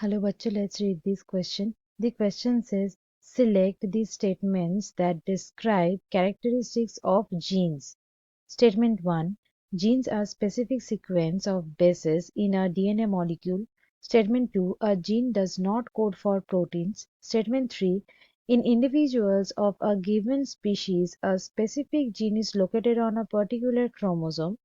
Hello, bachcho. Let's read this question. The question says, select the statements that describe characteristics of genes. Statement 1. Genes are specific sequence of bases in a DNA molecule. Statement 2. A gene does not code for proteins. Statement 3. In individuals of a given species, a specific gene is located on a particular chromosome.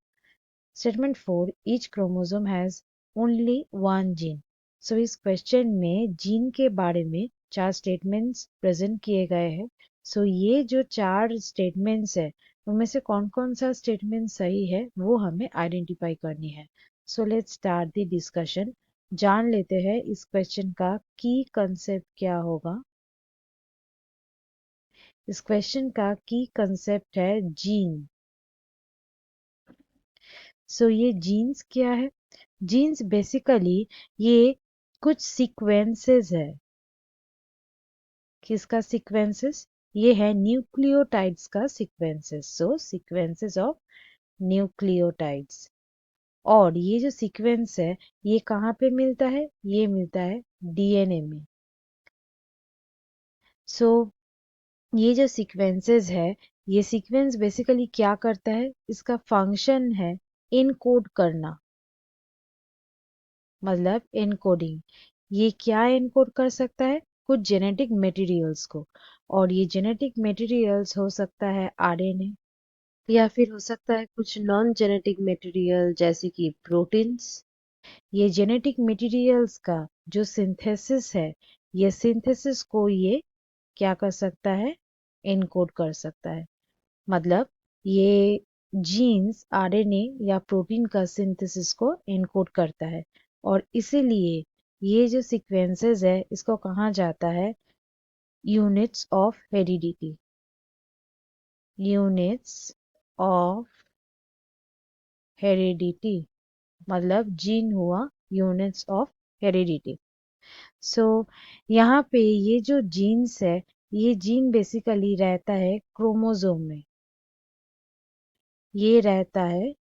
Statement 4. Each chromosome has only one gene. So इस question में gene के बारे में 4 statements present किए गए हैं. सो ये जो 4 स्टेटमेंट्स है उनमें से कौन कौन सा स्टेटमेंट सही है वो हमें आइडेंटिफाई करनी है. So let's start the discussion. जान लेते हैं इस क्वेश्चन का की कंसेप्ट क्या होगा. इस क्वेश्चन का की कंसेप्ट है जीन. सो ये जीन्स क्या है. जीन्स बेसिकली ये कुछ सीक्वेंसेस है. किसका सीक्वेंसेस. ये है न्यूक्लियोटाइड्स का sequences. So sequences of nucleotides. और ये जो सीक्वेंस है ये कहाँ पे मिलता है. ये मिलता है डीएनए में. सो ये जो सीक्वेंसेस है ये सीक्वेंस बेसिकली क्या करता है. इसका फंक्शन है इनकोड करना. मतलब एनकोडिंग. ये क्या एनकोड कर सकता है. कुछ जेनेटिक मटेरियल्स को. और ये जेनेटिक मटेरियल्स हो सकता है आरएनए या फिर हो सकता है कुछ नॉन जेनेटिक मटेरियल जैसे कि प्रोटीन्स. ये जेनेटिक मटेरियल्स का जो सिंथेसिस है ये सिंथेसिस को ये क्या कर सकता है. एनकोड कर सकता है. मतलब ये जीन्स आरएनए या प्रोटीन का सिंथेसिस को एनकोड करता है. और इसीलिए ये जो सीक्वेंसेस है इसको कहा जाता है units of heredity. Units of heredity मतलब जीन हुआ यूनिट्स ऑफ हेरिडिटी. सो यहाँ पे ये जो जीन्स है ये जीन बेसिकली रहता है क्रोमोसोम में. ये रहता है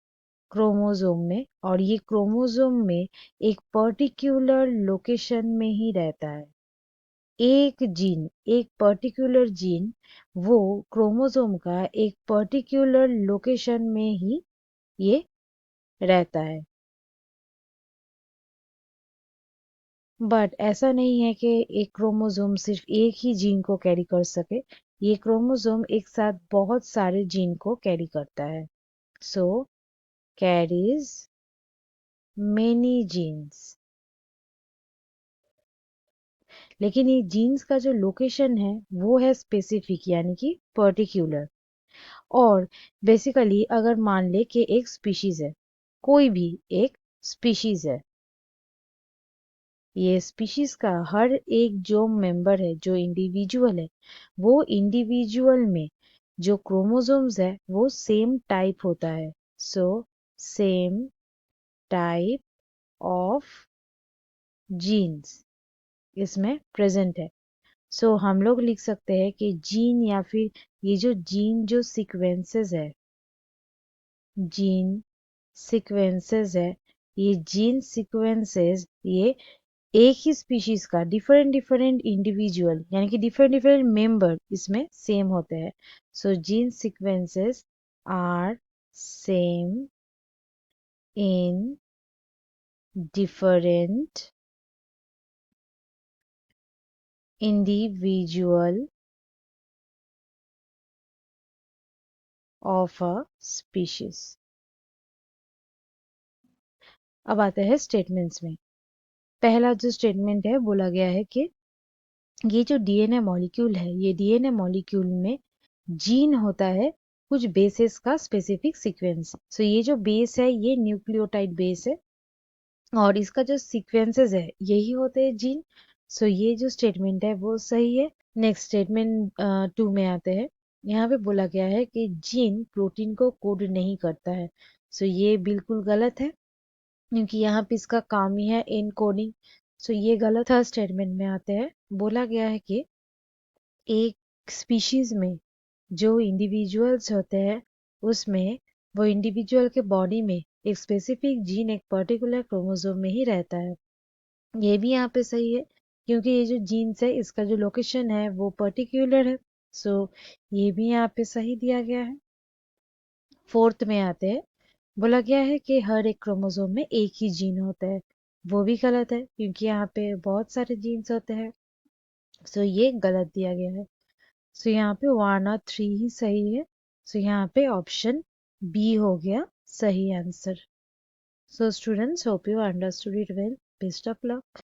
क्रोमोसोम में. और ये क्रोमोसोम में एक पर्टिकुलर लोकेशन में ही रहता है. एक पर्टिकुलर जीन वो क्रोमोसोम का एक पर्टिकुलर लोकेशन में ही ये रहता है. बट ऐसा नहीं है कि एक क्रोमोसोम सिर्फ एक ही जीन को कैरी कर सके. ये क्रोमोसोम एक साथ बहुत सारे जीन को कैरी करता है. सो कैरीज मेनी जीन्स. लेकिन ये जीन्स का जो लोकेशन है वो है स्पेसिफिक यानी कि पर्टिकुलर. और बेसिकली अगर मान ले कि एक स्पीशीज है. कोई भी एक स्पीशीज है. ये स्पीशीज का हर एक जो मेंबर है जो इंडिविजुअल है वो इंडिविजुअल में जो क्रोमोसोम्स है वो सेम टाइप होता है. So same type of genes इसमें प्रेजेंट है. सो हम लोग लिख सकते हैं कि जीन या फिर ये जो जीन जो सीक्वेंसेस है जीन सीक्वेंसेस है ये जीन सीक्वेंसेस ये एक ही स्पीशीज का डिफरेंट डिफरेंट इंडिविजुअल यानी कि डिफरेंट डिफरेंट मेंबर इसमें सेम होते हैं. So gene sequences are same in different individual of a species. अब आते हैं स्टेटमेंट्स में. पहला जो स्टेटमेंट है बोला गया है कि ये जो डीएनए मॉलिक्यूल है ये डीएनए मॉलिक्यूल में जीन होता है कुछ बेसेस का स्पेसिफिक सीक्वेंस. सो ये जो बेस है ये न्यूक्लियोटाइड बेस है और इसका जो सीक्वेंसेस है यही होते हैं जीन. सो ये जो स्टेटमेंट है वो सही है. नेक्स्ट स्टेटमेंट 2 में आते हैं. यहाँ पे बोला गया है कि जीन प्रोटीन को कोड नहीं करता है. सो ये बिल्कुल गलत है क्योंकि यहाँ पे इसका काम ही है एनकोडिंग. सो ये गलत है. स्टेटमेंट में आते हैं. बोला गया है कि एक स्पीशीज में जो इंडिविजुअल्स होते हैं उसमें वो इंडिविजुअल के बॉडी में एक स्पेसिफिक जीन एक पर्टिकुलर क्रोमोसोम में ही रहता है. ये भी यहाँ पे सही है क्योंकि ये जो जीन्स है इसका जो लोकेशन है वो पर्टिकुलर है। सो ये भी यहाँ पे सही दिया गया है। फोर्थ में आते हैं। बोला गया है कि हर एक क्रोमोसोम में एक ही जीन होता है। वो भी गलत है क्योंकि यहाँ पे बहुत सारे जीन्स होते हैं। सो ये गलत दिया गया है। सो यहाँ पे 1 और 3 ही सही है। सो यहाँ पे ऑप्शन बी हो गया सही answer. So students, hope you understood it well. Best of luck.